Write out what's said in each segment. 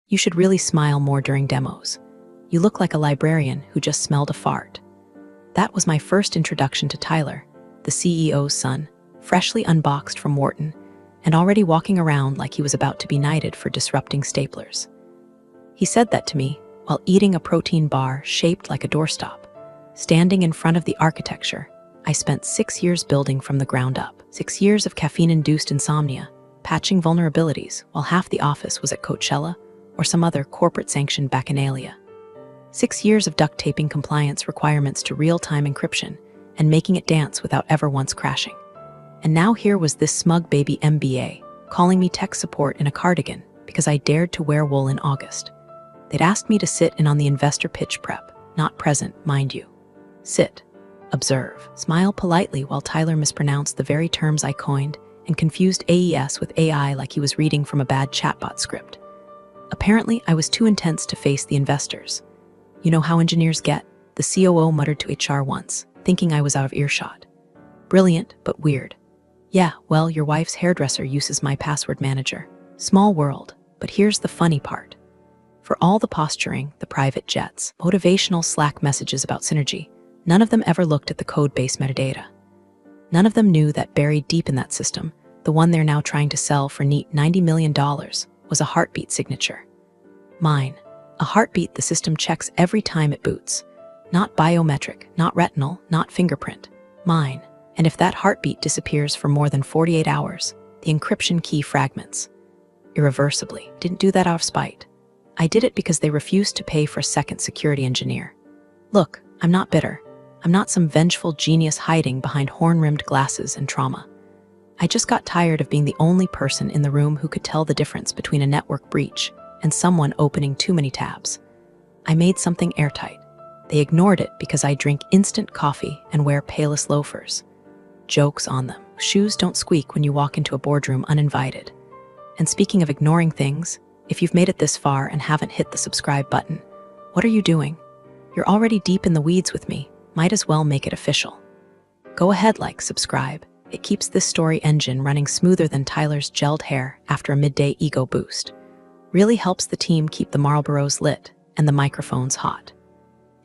You should really smile more during demos. You look like a librarian who just smelled a fart. That was my first introduction to Tyler, the CEO's son, freshly unboxed from Wharton, and already walking around like he was about to be knighted for disrupting staplers. He said that to me while eating a protein bar shaped like a doorstop, standing in front of the architecture I spent 6 years building from the ground up. 6 years of caffeine-induced insomnia, patching vulnerabilities while half the office was at Coachella or some other corporate-sanctioned bacchanalia. 6 years of duct-taping compliance requirements to real-time encryption and making it dance without ever once crashing. And now here was this smug baby MBA calling me tech support in a cardigan because I dared to wear wool in August. They'd asked me to sit in on the investor pitch prep, not present, mind you. Sit, observe, smile politely while Tyler mispronounced the very terms I coined and confused AES with AI like he was reading from a bad chatbot script. Apparently, I was too intense to face the investors. You know how engineers get, the COO muttered to HR once, thinking I was out of earshot. Brilliant, but weird. Yeah, well, your wife's hairdresser uses my password manager. Small world, but here's the funny part. For all the posturing, the private jets, motivational Slack messages about synergy, none of them ever looked at the code-base metadata. None of them knew that buried deep in that system, the one they're now trying to sell for neat $90 million, was a heartbeat signature. Mine. A heartbeat the system checks every time it boots. Not biometric, not retinal, not fingerprint. Mine. And if that heartbeat disappears for more than 48 hours, the encryption key fragments. Irreversibly. Didn't do that out of spite. I did it because they refused to pay for a second security engineer. Look, I'm not bitter. I'm not some vengeful genius hiding behind horn-rimmed glasses and trauma. I just got tired of being the only person in the room who could tell the difference between a network breach and someone opening too many tabs. I made something airtight. They ignored it because I drink instant coffee and wear Payless loafers. Jokes on them. Shoes don't squeak when you walk into a boardroom uninvited. And speaking of ignoring things, if you've made it this far and haven't hit the subscribe button, what are you doing? You're already deep in the weeds with me. Might as well make it official. Go ahead, subscribe. It keeps this story engine running smoother than Tyler's gelled hair after a midday ego boost. Really helps the team keep the Marlboros lit and the microphones hot.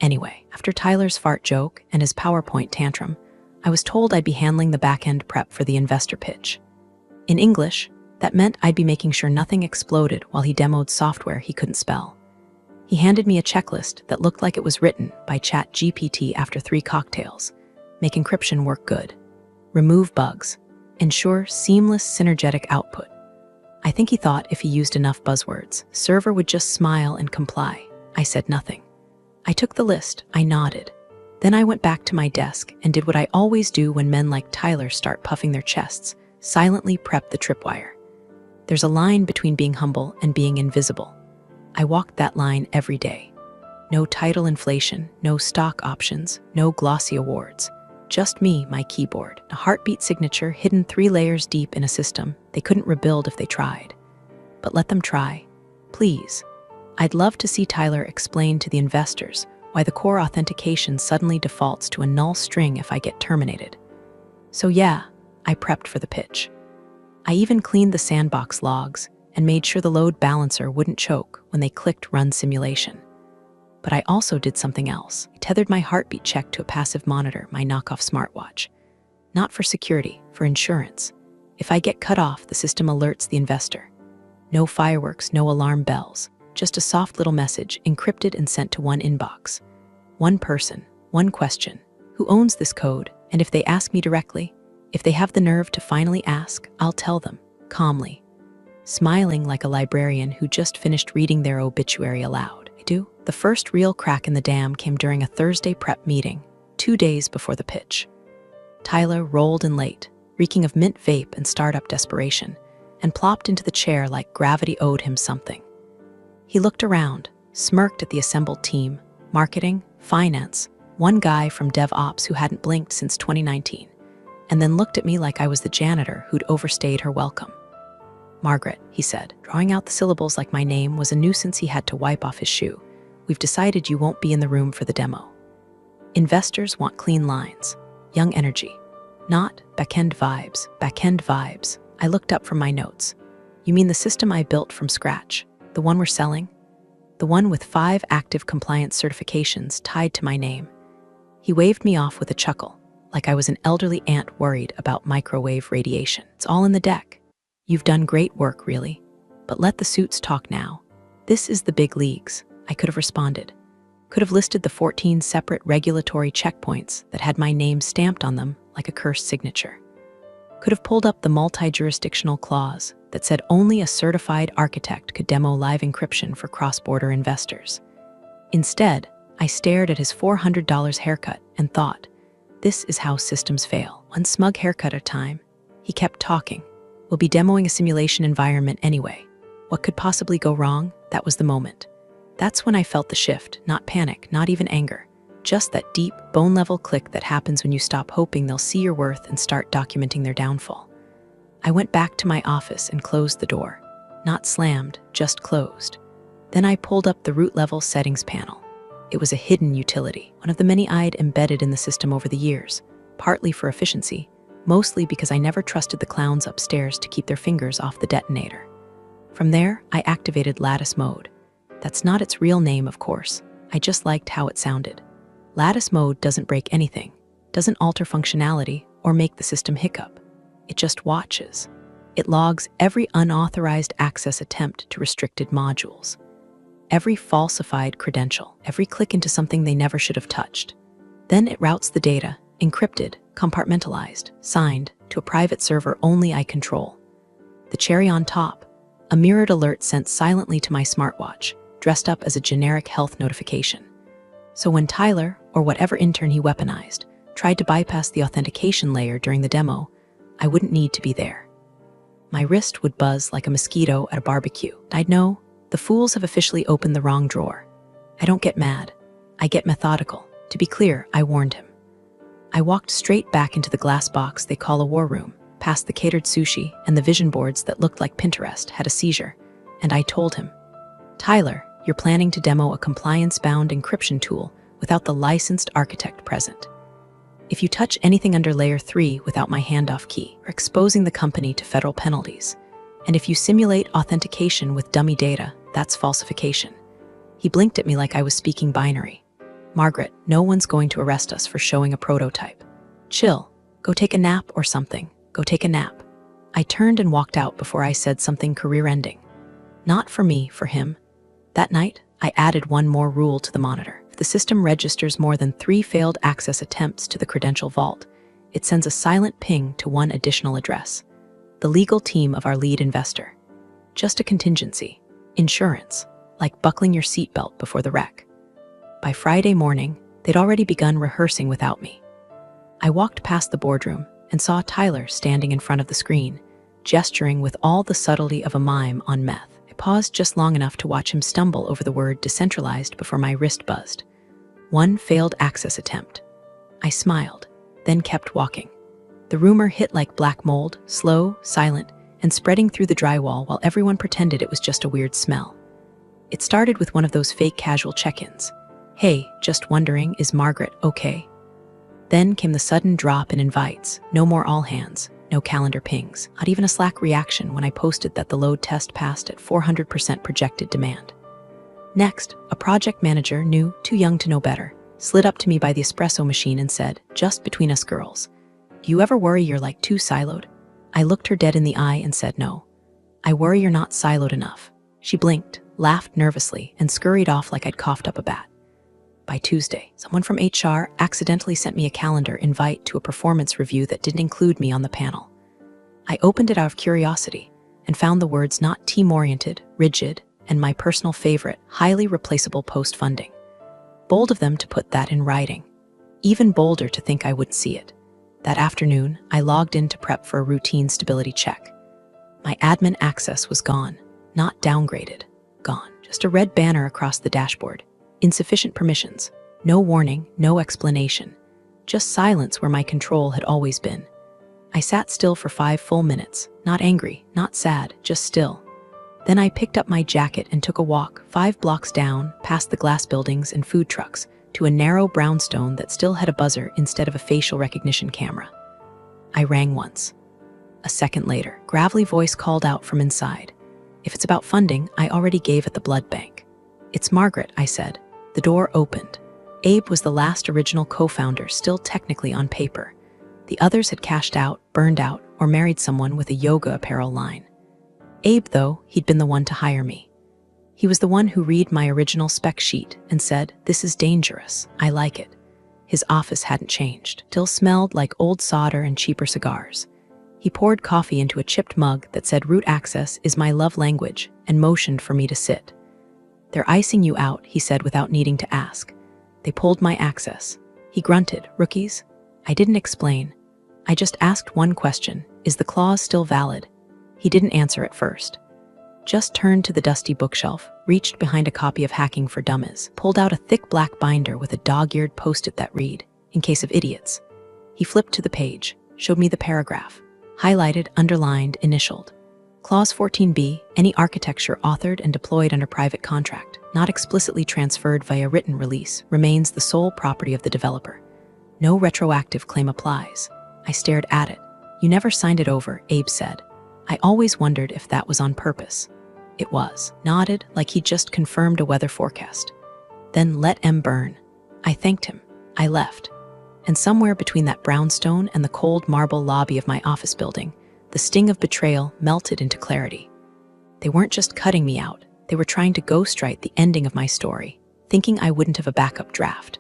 Anyway, after Tyler's fart joke and his PowerPoint tantrum, I was told I'd be handling the back-end prep for the investor pitch. In English, that meant I'd be making sure nothing exploded while he demoed software he couldn't spell. He handed me a checklist that looked like it was written by ChatGPT after 3 cocktails. Make encryption work good. Remove bugs. Ensure seamless synergetic output. I think he thought if he used enough buzzwords, server would just smile and comply. I said nothing. I took the list, I nodded. Then I went back to my desk and did what I always do when men like Tyler start puffing their chests, silently prep the tripwire. There's a line between being humble and being invisible. I walked that line every day. No title inflation, no stock options, no glossy awards. Just me, my keyboard, a heartbeat signature hidden 3 layers deep in a system they couldn't rebuild if they tried. But let them try. Please. I'd love to see Tyler explain to the investors why the core authentication suddenly defaults to a null string if I get terminated. So yeah, I prepped for the pitch. I even cleaned the sandbox logs and made sure the load balancer wouldn't choke when they clicked run simulation. But I also did something else. I tethered my heartbeat check to a passive monitor, my knockoff smartwatch. Not for security, for insurance. If I get cut off, the system alerts the investor. No fireworks, no alarm bells. Just a soft little message encrypted and sent to one inbox. One person, one question. Who owns this code? And if they ask me directly, if they have the nerve to finally ask, I'll tell them, calmly. Smiling like a librarian who just finished reading their obituary aloud. I do. The first real crack in the dam came during a Thursday prep meeting, 2 days before the pitch. Tyler rolled in late, reeking of mint vape and startup desperation, and plopped into the chair like gravity owed him something. He looked around, smirked at the assembled team, marketing, finance, one guy from DevOps who hadn't blinked since 2019, and then looked at me like I was the janitor who'd overstayed her welcome. Margaret, he said, drawing out the syllables like my name was a nuisance he had to wipe off his shoe. We've decided you won't be in the room for the demo. Investors want clean lines, young energy, not back-end vibes, back-end vibes. I looked up from my notes. You mean the system I built from scratch? The one we're selling? The one with 5 active compliance certifications tied to my name. He waved me off with a chuckle, like I was an elderly aunt worried about microwave radiation. It's all in the deck. You've done great work, really. But let the suits talk now. This is the big leagues, I could have responded. Could have listed the 14 separate regulatory checkpoints that had my name stamped on them like a cursed signature. Could have pulled up the multi-jurisdictional clause that said only a certified architect could demo live encryption for cross-border investors. Instead, I stared at his $400 haircut and thought, this is how systems fail. One smug haircut at a time. He kept talking. We'll be demoing a simulation environment anyway. What could possibly go wrong? That was the moment. That's when I felt the shift, not panic, not even anger. Just that deep, bone-level click that happens when you stop hoping they'll see your worth and start documenting their downfall. I went back to my office and closed the door. Not slammed, just closed. Then I pulled up the root-level settings panel. It was a hidden utility, one of the many I'd embedded in the system over the years, partly for efficiency, mostly because I never trusted the clowns upstairs to keep their fingers off the detonator. From there, I activated lattice mode. That's not its real name, of course. I just liked how it sounded. Lattice mode doesn't break anything, doesn't alter functionality, or make the system hiccup. It just watches. It logs every unauthorized access attempt to restricted modules, every falsified credential, every click into something they never should have touched. Then it routes the data, encrypted, compartmentalized, signed, to a private server only I control. The cherry on top, a mirrored alert sent silently to my smartwatch, dressed up as a generic health notification. So when Tyler, or whatever intern he weaponized, tried to bypass the authentication layer during the demo, I wouldn't need to be there. My wrist would buzz like a mosquito at a barbecue. I'd know, the fools have officially opened the wrong drawer. I don't get mad. I get methodical. To be clear, I warned him. I walked straight back into the glass box they call a war room, past the catered sushi and the vision boards that looked like Pinterest had a seizure, and I told him, Tyler, you're planning to demo a compliance-bound encryption tool without the licensed architect present. If you touch anything under Layer 3 without my handoff key, you're exposing the company to federal penalties. And if you simulate authentication with dummy data, that's falsification. He blinked at me like I was speaking binary. Margaret, no one's going to arrest us for showing a prototype. Chill. Go take a nap or something. Go take a nap. I turned and walked out before I said something career-ending. Not for me, for him. That night, I added one more rule to the monitor. If the system registers more than 3 failed access attempts to the credential vault, it sends a silent ping to one additional address. The legal team of our lead investor. Just a contingency. Insurance. Like buckling your seatbelt before the wreck. By Friday morning, they'd already begun rehearsing without me. I walked past the boardroom and saw Tyler standing in front of the screen, gesturing with all the subtlety of a mime on meth. I paused just long enough to watch him stumble over the word decentralized before my wrist buzzed. 1 failed access attempt. I smiled, then kept walking. The rumor hit like black mold, slow, silent, and spreading through the drywall while everyone pretended it was just a weird smell. It started with one of those fake casual check-ins. Hey, just wondering, is Margaret okay? Then came the sudden drop in invites. No more all hands, no calendar pings, not even a Slack reaction when I posted that the load test passed at 400% projected demand. Next, a project manager, new, too young to know better, slid up to me by the espresso machine and said, just between us girls, do you ever worry you're like too siloed? I looked her dead in the eye and said no. I worry you're not siloed enough. She blinked, laughed nervously, and scurried off like I'd coughed up a bat. By Tuesday, someone from HR accidentally sent me a calendar invite to a performance review that didn't include me on the panel. I opened it out of curiosity and found the words not team-oriented, rigid, and my personal favorite, highly replaceable post-funding. Bold of them to put that in writing. Even bolder to think I wouldn't see it. That afternoon, I logged in to prep for a routine stability check. My admin access was gone, not downgraded, gone. Just a red banner across the dashboard. Insufficient permissions. No warning, no explanation. Just silence where my control had always been. I sat still for 5 full minutes, not angry, not sad, just still. Then I picked up my jacket and took a walk 5 blocks down, past the glass buildings and food trucks, to a narrow brownstone that still had a buzzer instead of a facial recognition camera. I rang once. A second later, gravelly voice called out from inside. If it's about funding, I already gave at the blood bank. It's Margaret, I said. The door opened. Abe was the last original co-founder, still technically on paper. The others had cashed out, burned out, or married someone with a yoga apparel line. Abe, though, he'd been the one to hire me. He was the one who read my original spec sheet and said, "This is dangerous. I like it." His office hadn't changed, still smelled like old solder and cheaper cigars. He poured coffee into a chipped mug that said root access is my love language and motioned for me to sit. "They're icing you out," he said without needing to ask. They pulled my access. He grunted, "Rookies?" I didn't explain. I just asked one question, is the clause still valid? He didn't answer at first. Just turned to the dusty bookshelf, reached behind a copy of Hacking for Dummies, pulled out a thick black binder with a dog-eared post-it that read, "In case of idiots." He flipped to the page, showed me the paragraph, highlighted, underlined, initialed. Clause 14b, any architecture authored and deployed under private contract, not explicitly transferred via written release, remains the sole property of the developer. No retroactive claim applies. I stared at it. "You never signed it over," Abe said. I always wondered if that was on purpose. It was. Nodded like he'd just confirmed a weather forecast. Then let M burn. I thanked him. I left. And somewhere between that brownstone and the cold marble lobby of my office building, the sting of betrayal melted into clarity. They weren't just cutting me out. They were trying to ghostwrite the ending of my story, thinking I wouldn't have a backup draft.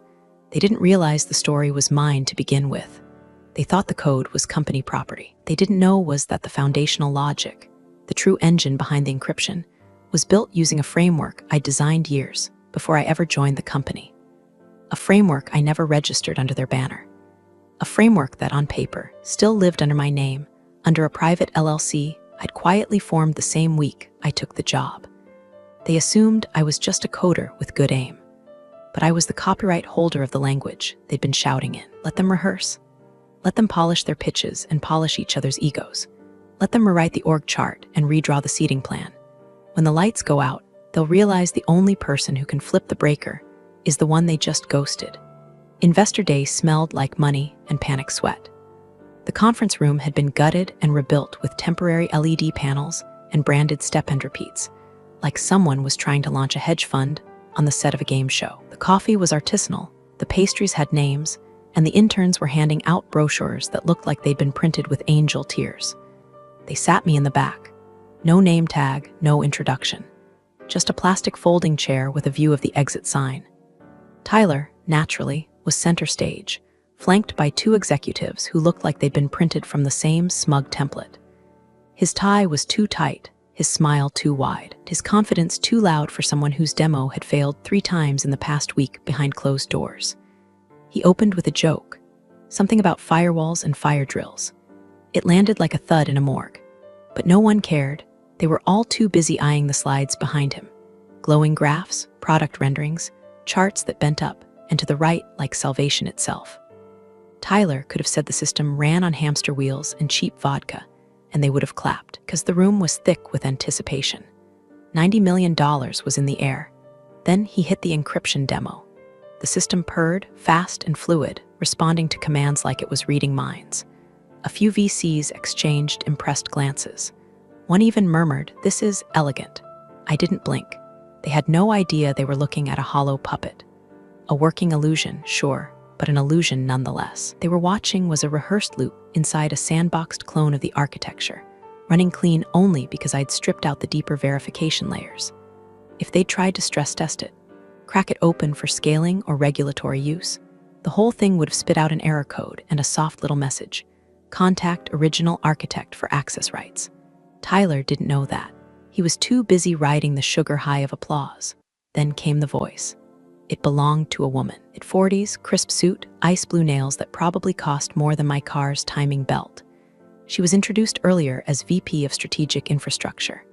They didn't realize the story was mine to begin with. They thought the code was company property. They didn't know was that the foundational logic, the true engine behind the encryption, was built using a framework I designed years before I ever joined the company. A framework I never registered under their banner. A framework that, on paper, still lived under my name, under a private LLC I'd quietly formed the same week I took the job. They assumed I was just a coder with good aim. But I was the copyright holder of the language they'd been shouting in. Let them rehearse. Let them polish their pitches and polish each other's egos. Let them rewrite the org chart and redraw the seating plan. When the lights go out, they'll realize the only person who can flip the breaker is the one they just ghosted. Investor Day smelled like money and panic sweat. The conference room had been gutted and rebuilt with temporary LED panels and branded step-and repeats, like someone was trying to launch a hedge fund on the set of a game show. The coffee was artisanal, the pastries had names, and the interns were handing out brochures that looked like they'd been printed with angel tears. They sat me in the back. No name tag, no introduction. Just a plastic folding chair with a view of the exit sign. Tyler, naturally, was center stage, flanked by two executives who looked like they'd been printed from the same smug template. His tie was too tight, his smile too wide, his confidence too loud for someone whose demo had failed 3 times in the past week behind closed doors. He opened with a joke, something about firewalls and fire drills. It landed like a thud in a morgue. But no one cared. They were all too busy eyeing the slides behind him. Glowing graphs, product renderings, charts that bent up and to the right like salvation itself. Tyler could have said the system ran on hamster wheels and cheap vodka, and they would have clapped, because the room was thick with anticipation. $90 million was in the air. Then he hit the encryption demo. The system purred, fast and fluid, responding to commands like it was reading minds. A few VCs exchanged impressed glances. One even murmured, "This is elegant." I didn't blink. They had no idea they were looking at a hollow puppet. A working illusion, sure, but an illusion nonetheless. They were watching was a rehearsed loop inside a sandboxed clone of the architecture, running clean only because I'd stripped out the deeper verification layers. If they'd tried to stress test it, crack it open for scaling or regulatory use, the whole thing would have spit out an error code and a soft little message. Contact original architect for access rights. Tyler didn't know that. He was too busy riding the sugar high of applause. Then came the voice. It belonged to a woman. In 40s, crisp suit, ice blue nails that probably cost more than my car's timing belt. She was introduced earlier as VP of Strategic Infrastructure.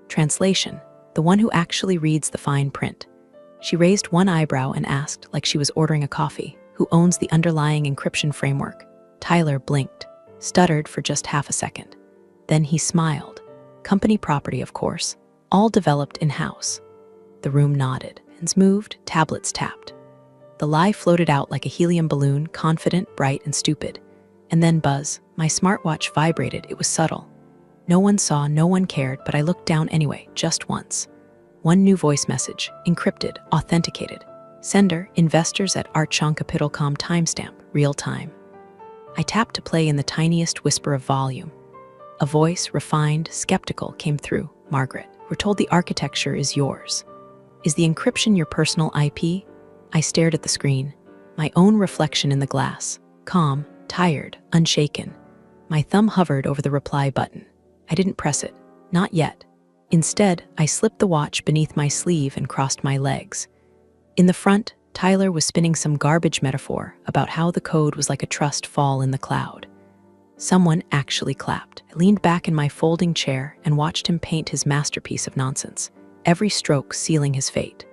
Translation, the one who actually reads the fine print. She raised one eyebrow and asked, like she was ordering a coffee, who owns the underlying encryption framework. Tyler blinked, stuttered for just half a second. Then he smiled. Company property, of course, all developed in-house. The room nodded, hands moved, tablets tapped. The lie floated out like a helium balloon, confident, bright, and stupid. And then buzz. My smartwatch vibrated. It was subtle. No one saw, no one cared, but I looked down anyway, just once. One new voice message, encrypted, authenticated. Sender, investors at archoncapital.com, timestamp, real time. I tapped to play in the tiniest whisper of volume. A voice, refined, skeptical, came through. Margaret, we're told the architecture is yours. Is the encryption your personal IP? I stared at the screen, my own reflection in the glass, calm, tired, unshaken. My thumb hovered over the reply button. I didn't press it, not yet. Instead, I slipped the watch beneath my sleeve and crossed my legs. In the front, Tyler was spinning some garbage metaphor about how the code was like a trust fall in the cloud. Someone actually clapped. I leaned back in my folding chair and watched him paint his masterpiece of nonsense, every stroke sealing his fate.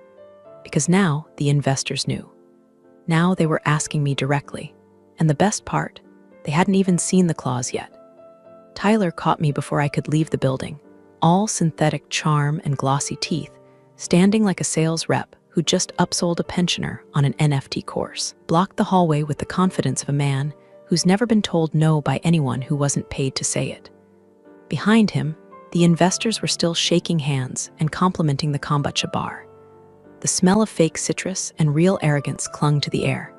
Because now the investors knew. Now they were asking me directly. And the best part, they hadn't even seen the clause yet. Tyler caught me before I could leave the building, all synthetic charm and glossy teeth, standing like a sales rep who just upsold a pensioner on an NFT course, blocked the hallway with the confidence of a man who's never been told no by anyone who wasn't paid to say it. Behind him, the investors were still shaking hands and complimenting the kombucha bar. The smell of fake citrus and real arrogance clung to the air.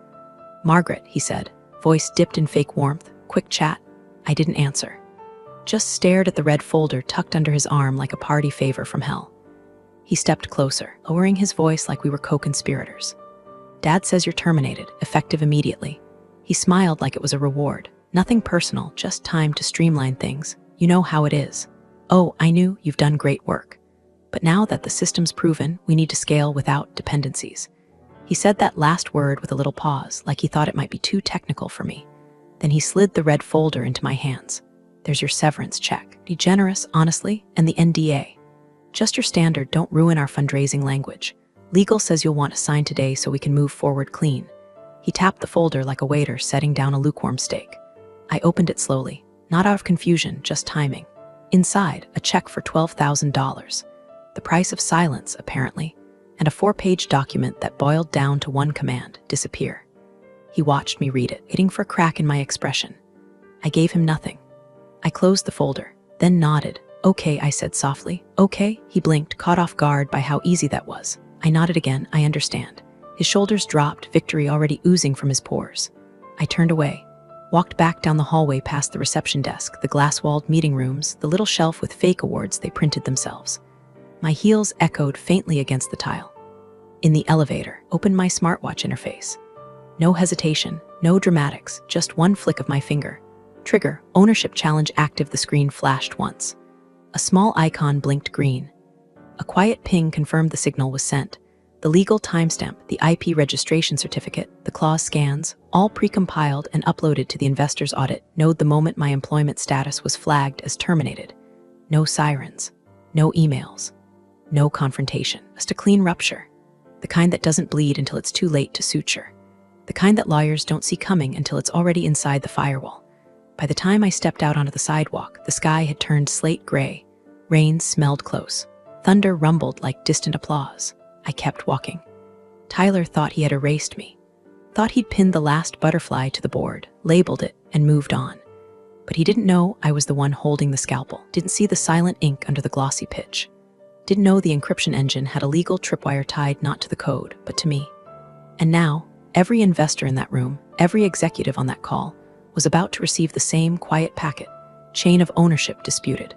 Margaret, he said, voice dipped in fake warmth, quick chat. I didn't answer. Just stared at the red folder tucked under his arm like a party favor from hell. He stepped closer, lowering his voice like we were co-conspirators. Dad says you're terminated, effective immediately. He smiled like it was a reward. Nothing personal, just time to streamline things. You know how it is. Oh, I knew, you've done great work. But now that the system's proven, we need to scale without dependencies. He said that last word with a little pause, like he thought it might be too technical for me. Then he slid the red folder into my hands. There's your severance check. Be generous, honestly, and the NDA. Just your standard, don't ruin our fundraising language. Legal says you'll want to sign today so we can move forward clean. He tapped the folder like a waiter setting down a lukewarm steak. I opened it slowly, not out of confusion, just timing. Inside, a check for $12,000. The price of silence, apparently, and a 4-page document that boiled down to one command, disappear. He watched me read it, waiting for a crack in my expression. I gave him nothing. I closed the folder, then nodded. Okay, I said softly. Okay, he blinked, caught off guard by how easy that was. I nodded again, I understand. His shoulders dropped, victory already oozing from his pores. I turned away, walked back down the hallway past the reception desk, the glass-walled meeting rooms, the little shelf with fake awards they printed themselves. My heels echoed faintly against the tile. In the elevator, opened my smartwatch interface. No hesitation, no dramatics, just one flick of my finger. Trigger, ownership challenge active. The screen flashed once. A small icon blinked green. A quiet ping confirmed the signal was sent. The legal timestamp, the IP registration certificate, the clause scans, all precompiled and uploaded to the investor's audit node the moment my employment status was flagged as terminated. No sirens, no emails, no confrontation, just a clean rupture. The kind that doesn't bleed until it's too late to suture. The kind that lawyers don't see coming until it's already inside the firewall. By the time I stepped out onto the sidewalk, the sky had turned slate gray. Rain smelled close. Thunder rumbled like distant applause. I kept walking. Tyler thought he had erased me. Thought he'd pinned the last butterfly to the board, labeled it, and moved on. But he didn't know I was the one holding the scalpel. Didn't see the silent ink under the glossy pitch. Didn't know the encryption engine had a legal tripwire tied not to the code, but to me. And now, every investor in that room, every executive on that call, was about to receive the same quiet packet, chain of ownership disputed.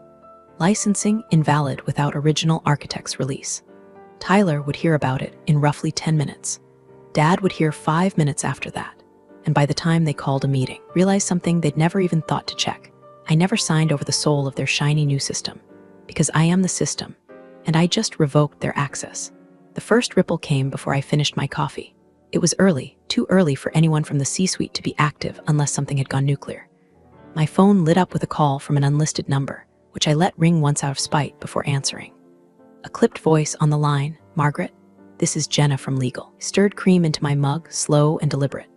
Licensing invalid without original architect's release. Tyler would hear about it in roughly 10 minutes. Dad would hear 5 minutes after that. And by the time they called a meeting, realized something they'd never even thought to check. I never signed over the soul of their shiny new system. Because I am the system, and I just revoked their access. The first ripple came before I finished my coffee. It was early, too early for anyone from the C-suite to be active unless something had gone nuclear. My phone lit up with a call from an unlisted number, which I let ring once out of spite before answering. A clipped voice on the line, Margaret, this is Jenna from legal. Stirred cream into my mug, slow and deliberate.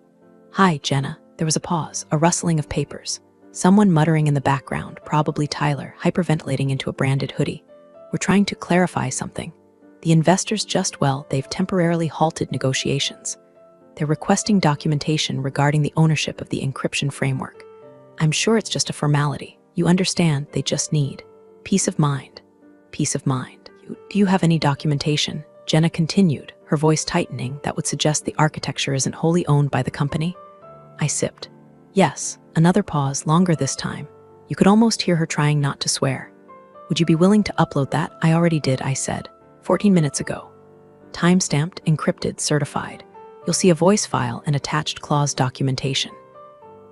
Hi, Jenna. There was a pause, a rustling of papers. Someone muttering in the background, probably Tyler, hyperventilating into a branded hoodie. We're trying to clarify something. The investors they've temporarily halted negotiations. They're requesting documentation regarding the ownership of the encryption framework. I'm sure it's just a formality. You understand, they just need Peace of mind. Peace of mind. Do you have any documentation? Jenna continued, her voice tightening, that would suggest the architecture isn't wholly owned by the company. I sipped. Yes, another pause, longer this time. You could almost hear her trying not to swear. Would you be willing to upload that? I already did, I said, 14 minutes ago. Timestamped, encrypted, certified. You'll see a voice file and attached clause documentation.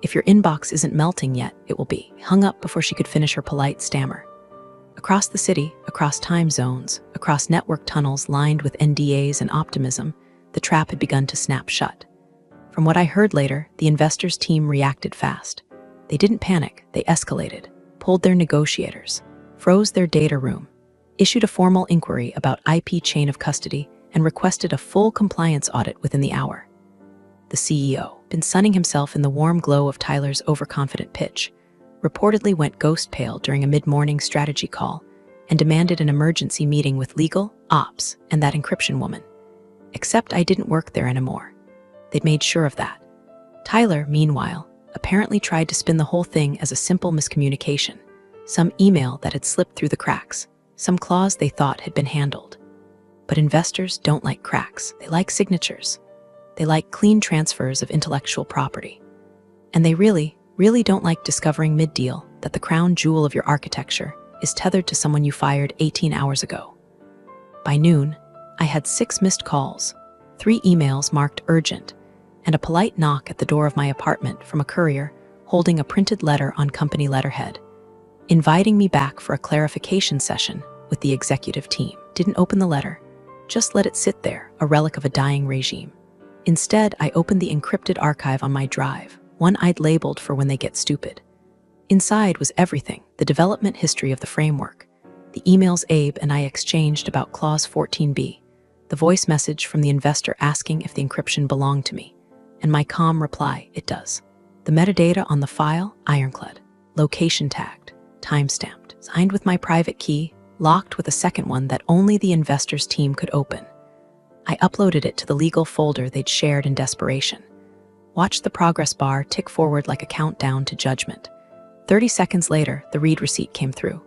If your inbox isn't melting yet, it will be. Hung up before she could finish her polite stammer. Across the city, across time zones, across network tunnels lined with NDAs and optimism, the trap had begun to snap shut. From what I heard later, the investors' team reacted fast. They didn't panic, they escalated, pulled their negotiators, froze their data room, issued a formal inquiry about IP chain of custody, and requested a full compliance audit within the hour. The CEO, been sunning himself in the warm glow of Tyler's overconfident pitch, reportedly went ghost pale during a mid-morning strategy call and demanded an emergency meeting with legal, ops, and that encryption woman. Except I didn't work there anymore. They'd made sure of that. Tyler, meanwhile, apparently tried to spin the whole thing as a simple miscommunication, some email that had slipped through the cracks, some clause they thought had been handled. But investors don't like cracks. They like signatures. They like clean transfers of intellectual property. And they really don't like discovering mid-deal that the crown jewel of your architecture is tethered to someone you fired 18 hours ago. By noon, I had 6 missed calls, 3 emails marked urgent, and a polite knock at the door of my apartment from a courier holding a printed letter on company letterhead, inviting me back for a clarification session with the executive team. Didn't open the letter, just let it sit there, a relic of a dying regime. Instead, I opened the encrypted archive on my drive, one I'd labeled for when they get stupid. Inside was everything, the development history of the framework, the emails Abe and I exchanged about Clause 14b, the voice message from the investor asking if the encryption belonged to me, and my calm reply, it does. The metadata on the file, ironclad, location tagged, timestamped, signed with my private key, locked with a second one that only the investors' team could open. I uploaded it to the legal folder they'd shared in desperation. Watched the progress bar tick forward like a countdown to judgment. 30 seconds later, the read receipt came through.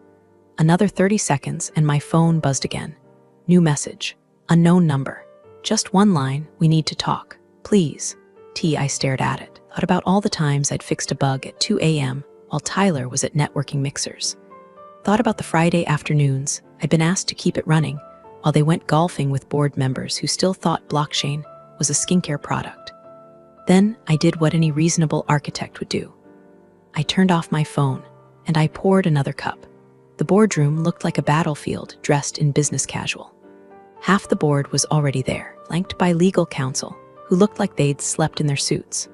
Another 30 seconds and my phone buzzed again. New message. Unknown number. Just one line, we need to talk. Please. I stared at it. Thought about all the times I'd fixed a bug at 2 a.m. while Tyler was at networking mixers. Thought about the Friday afternoons I'd been asked to keep it running while they went golfing with board members who still thought blockchain was a skincare product. Then I did what any reasonable architect would do. I turned off my phone and I poured another cup. The boardroom looked like a battlefield dressed in business casual. Half the board was already there, flanked by legal counsel who looked like they'd slept in their suits.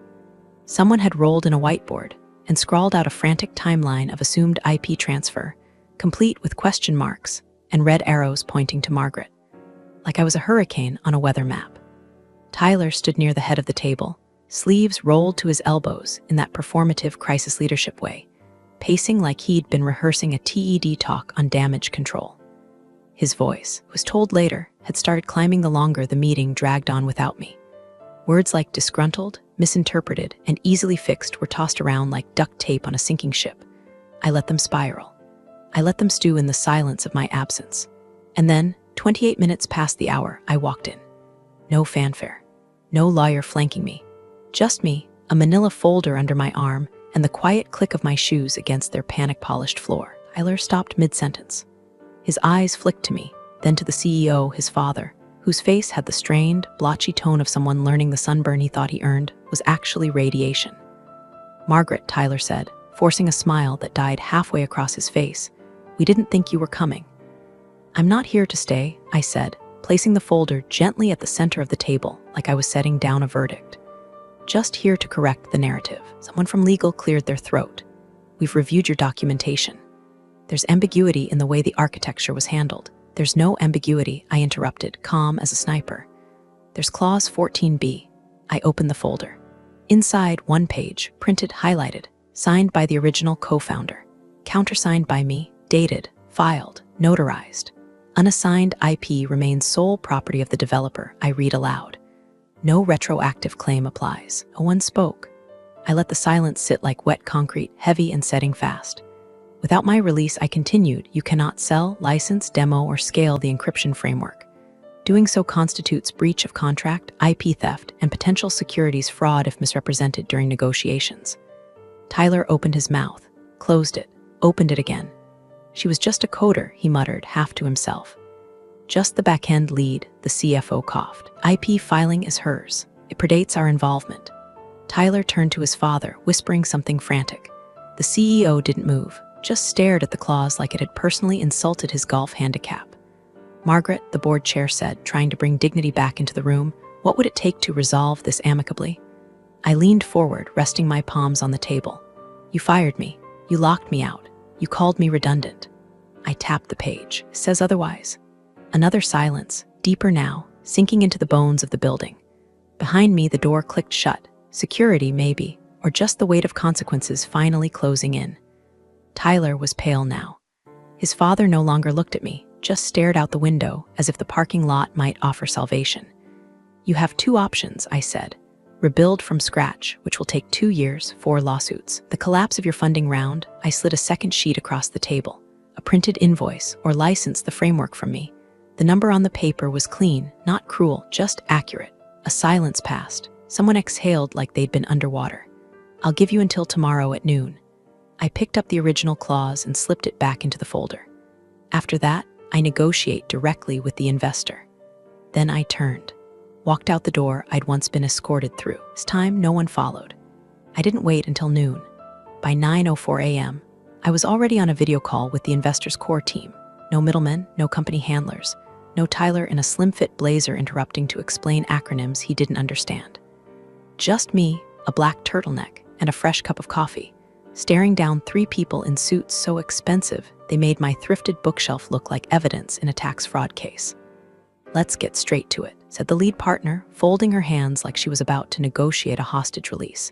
Someone had rolled in a whiteboard and scrawled out a frantic timeline of assumed IP transfer, complete with question marks and red arrows pointing to Margaret, like I was a hurricane on a weather map. Tyler stood near the head of the table, sleeves rolled to his elbows in that performative crisis leadership way, pacing like he'd been rehearsing a TED talk on damage control. His voice, was told later, had started climbing the longer the meeting dragged on without me. Words like disgruntled, misinterpreted, and easily fixed were tossed around like duct tape on a sinking ship. I let them spiral. I let them stew in the silence of my absence. And then, 28 minutes past the hour, I walked in. No fanfare. No lawyer flanking me. Just me, a manila folder under my arm, and the quiet click of my shoes against their panic-polished floor. Tyler stopped mid-sentence. His eyes flicked to me, then to the CEO, his father, whose face had the strained, blotchy tone of someone learning the sunburn he thought he earned was actually radiation. Margaret, Tyler said, forcing a smile that died halfway across his face, we didn't think you were coming. I'm not here to stay, I said, placing the folder gently at the center of the table like I was setting down a verdict. Just here to correct the narrative. Someone from legal cleared their throat. We've reviewed your documentation. There's ambiguity in the way the architecture was handled. There's no ambiguity, I interrupted, calm as a sniper. There's clause 14b. I opened the folder. Inside, one page, printed, highlighted, signed by the original co-founder, countersigned by me, dated, filed, notarized. Unassigned IP remains sole property of the developer, I read aloud. No retroactive claim applies. No one spoke. I let the silence sit like wet concrete, heavy and setting fast. Without my release, I continued, you cannot sell, license, demo, or scale the encryption framework. Doing so constitutes breach of contract, IP theft, and potential securities fraud if misrepresented during negotiations. Tyler opened his mouth, closed it, opened it again. She was just a coder, he muttered, half to himself. Just the back-end lead, the CFO coughed. IP filing is hers. It predates our involvement. Tyler turned to his father, whispering something frantic. The CEO didn't move, just stared at the clause like it had personally insulted his golf handicap. Margaret, the board chair said, trying to bring dignity back into the room, what would it take to resolve this amicably? I leaned forward, resting my palms on the table. You fired me. You locked me out. You called me redundant. I tapped the page. It says otherwise. Another silence, deeper now, sinking into the bones of the building. Behind me, the door clicked shut. Security, maybe, or just the weight of consequences finally closing in. Tyler was pale now. His father no longer looked at me, just stared out the window as if the parking lot might offer salvation. You have two options, I said. Rebuild from scratch, which will take 2 years, 4 lawsuits. The collapse of your funding round, I slid a second sheet across the table. A printed invoice, or license the framework from me. The number on the paper was clean, not cruel, just accurate. A silence passed. Someone exhaled like they'd been underwater. I'll give you until tomorrow at noon. I picked up the original clause and slipped it back into the folder. After that, I negotiate directly with the investor. Then I turned, walked out the door I'd once been escorted through. This time, no one followed. I didn't wait until noon. By 9:04 a.m., I was already on a video call with the investor's core team. No middlemen, no company handlers, no Tyler in a slim-fit blazer interrupting to explain acronyms he didn't understand. Just me, a black turtleneck, and a fresh cup of coffee, staring down 3 people in suits so expensive they made my thrifted bookshelf look like evidence in a tax fraud case. Let's get straight to it, said the lead partner, folding her hands like she was about to negotiate a hostage release.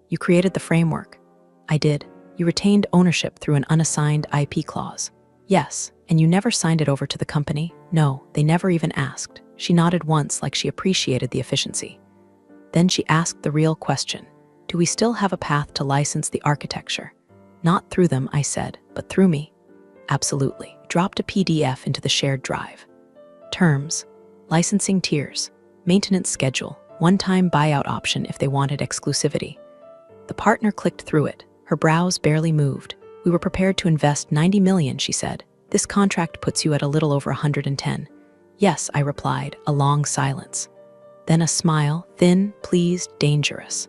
You created the framework. I did. You retained ownership through an unassigned IP clause. Yes, and you never signed it over to the company? No, they never even asked. She nodded once like she appreciated the efficiency. Then she asked the real question. Do we still have a path to license the architecture? Not through them, I said, but through me. Absolutely. Dropped a PDF into the shared drive. Terms, licensing tiers, maintenance schedule, one-time buyout option if they wanted exclusivity. The partner clicked through it. Her brows barely moved. We were prepared to invest $90 million, she said. This contract puts you at a little over 110. Yes, I replied, a long silence. Then a smile, thin, pleased, dangerous.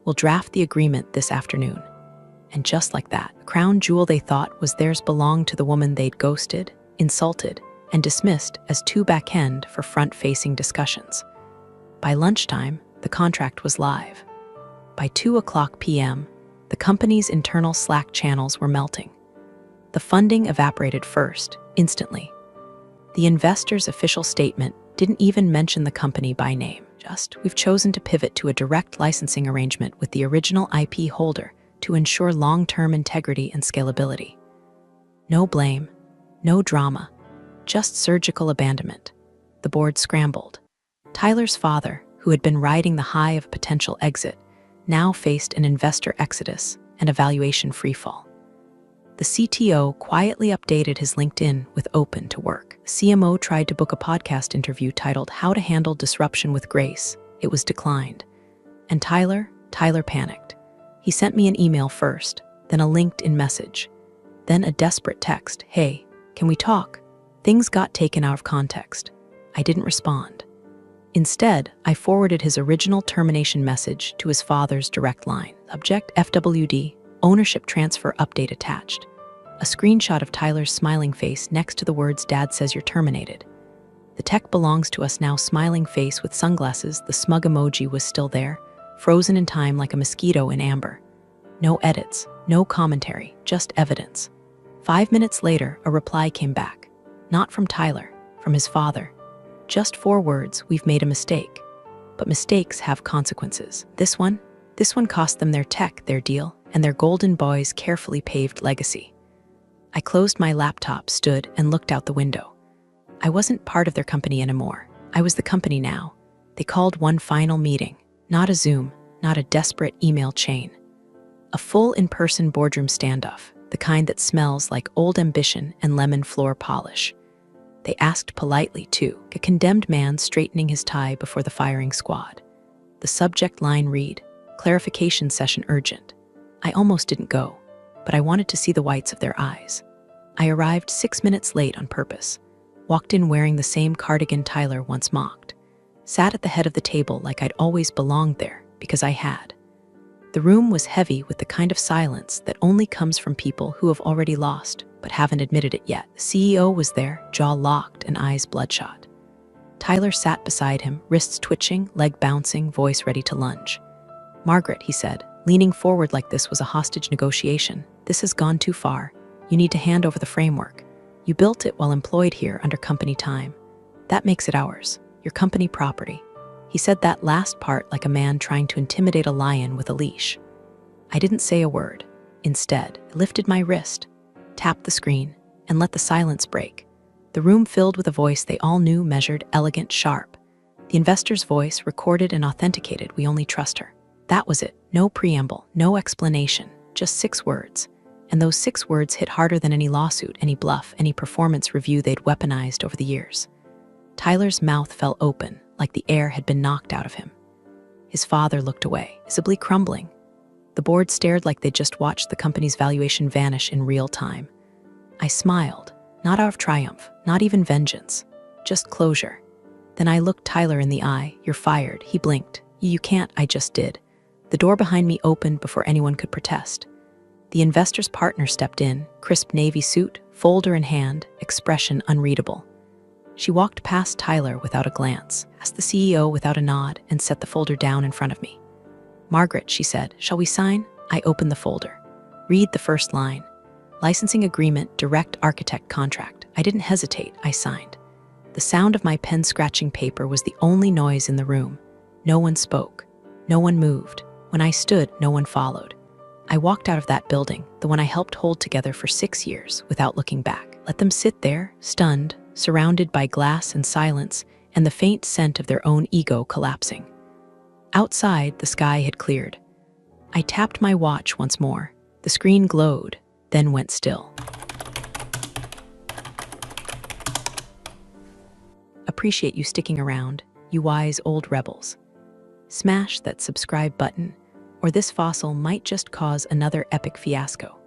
We'll draft the agreement this afternoon. And just like that, the crown jewel they thought was theirs belonged to the woman they'd ghosted, insulted, and dismissed as too back-end for front-facing discussions. By lunchtime, the contract was live. By 2:00 p.m., the company's internal Slack channels were melting. The funding evaporated first, instantly. The investor's official statement didn't even mention the company by name. Just, we've chosen to pivot to a direct licensing arrangement with the original IP holder to ensure long-term integrity and scalability. No blame, no drama, just surgical abandonment. The board scrambled. Tyler's father, who had been riding the high of a potential exit, now faced an investor exodus and a valuation freefall. The CTO quietly updated his LinkedIn with open to work. CMO tried to book a podcast interview titled How to Handle Disruption with Grace. It was declined. And Tyler panicked. He sent me an email first, then a LinkedIn message, then a desperate text. Hey, can we talk? Things got taken out of context. I didn't respond. Instead, I forwarded his original termination message to his father's direct line. Subject FWD, ownership transfer update attached. A screenshot of Tyler's smiling face next to the words Dad says you're terminated. The tech belongs to us now, smiling face with sunglasses. The smug emoji was still there, frozen in time like a mosquito in amber. No edits, no commentary, just evidence. 5 minutes later, a reply came back. Not from Tyler, from his father. Just 4 words, we've made a mistake. But mistakes have consequences. This one cost them their tech, their deal, and their Golden Boy's carefully paved legacy. I closed my laptop, stood, and looked out the window. I wasn't part of their company anymore. I was the company now. They called one final meeting. Not a Zoom, not a desperate email chain. A full in-person boardroom standoff. the kind that smells like old ambition and lemon floor polish. They asked politely, too, a condemned man straightening his tie before the firing squad. The subject line read, "Clarification session urgent." I almost didn't go, but I wanted to see the whites of their eyes. I arrived 6 minutes late on purpose, walked in wearing the same cardigan Tyler once mocked, sat at the head of the table like I'd always belonged there, because I had. The room was heavy with the kind of silence that only comes from people who have already lost, but haven't admitted it yet. The CEO was there, jaw locked and eyes bloodshot. Tyler sat beside him, wrists twitching, leg bouncing, voice ready to lunge. "Margaret," he said, leaning forward like this was a hostage negotiation, "this has gone too far. You need to hand over the framework. You built it while employed here under company time. That makes it ours, your company property." He said that last part like a man trying to intimidate a lion with a leash. I didn't say a word. Instead, I lifted my wrist, tapped the screen, and let the silence break. The room filled with a voice they all knew, measured, elegant, sharp. The investor's voice, recorded and authenticated. "We only trust her." That was it. No preamble, no explanation, just 6 words. And those 6 words hit harder than any lawsuit, any bluff, any performance review they'd weaponized over the years. Tyler's mouth fell open, like the air had been knocked out of him. His father looked away, visibly crumbling. The board stared like they'd just watched the company's valuation vanish in real time. I smiled, not out of triumph, not even vengeance, just closure. Then I looked Tyler in the eye. "You're fired." He blinked. "You can't." I just did. The door behind me opened before anyone could protest. The investor's partner stepped in, crisp navy suit, folder in hand, expression unreadable. She walked past Tyler without a glance, asked the CEO without a nod, and set the folder down in front of me. "Margaret," she said, "shall we sign?" I opened the folder. Read the first line. "Licensing agreement, direct architect contract." I didn't hesitate, I signed. The sound of my pen scratching paper was the only noise in the room. No one spoke. No one moved. When I stood, no one followed. I walked out of that building, the one I helped hold together for 6 years, without looking back. Let them sit there, stunned, surrounded by glass and silence, and the faint scent of their own ego collapsing. Outside, the sky had cleared. I tapped my watch once more. The screen glowed, then went still. Appreciate you sticking around, you wise old rebels. Smash that subscribe button, or this fossil might just cause another epic fiasco.